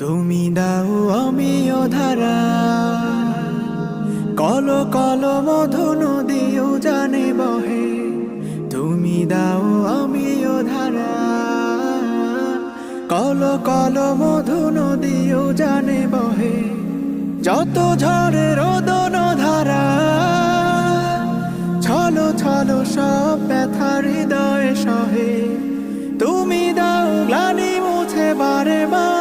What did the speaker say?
তুমি দাও আমিও ধারা, কল কল মধু নদীও জানে বহে। তুমি দাও আমিও ধারা, কল কল মধু নদীও জানে বহে। যত ঝড়ে রোদন ধারা, ছলো ছলো সব ব্যথা হৃদয়ে সহে। তুমি দাও গ্লানি মুছে বারে বার,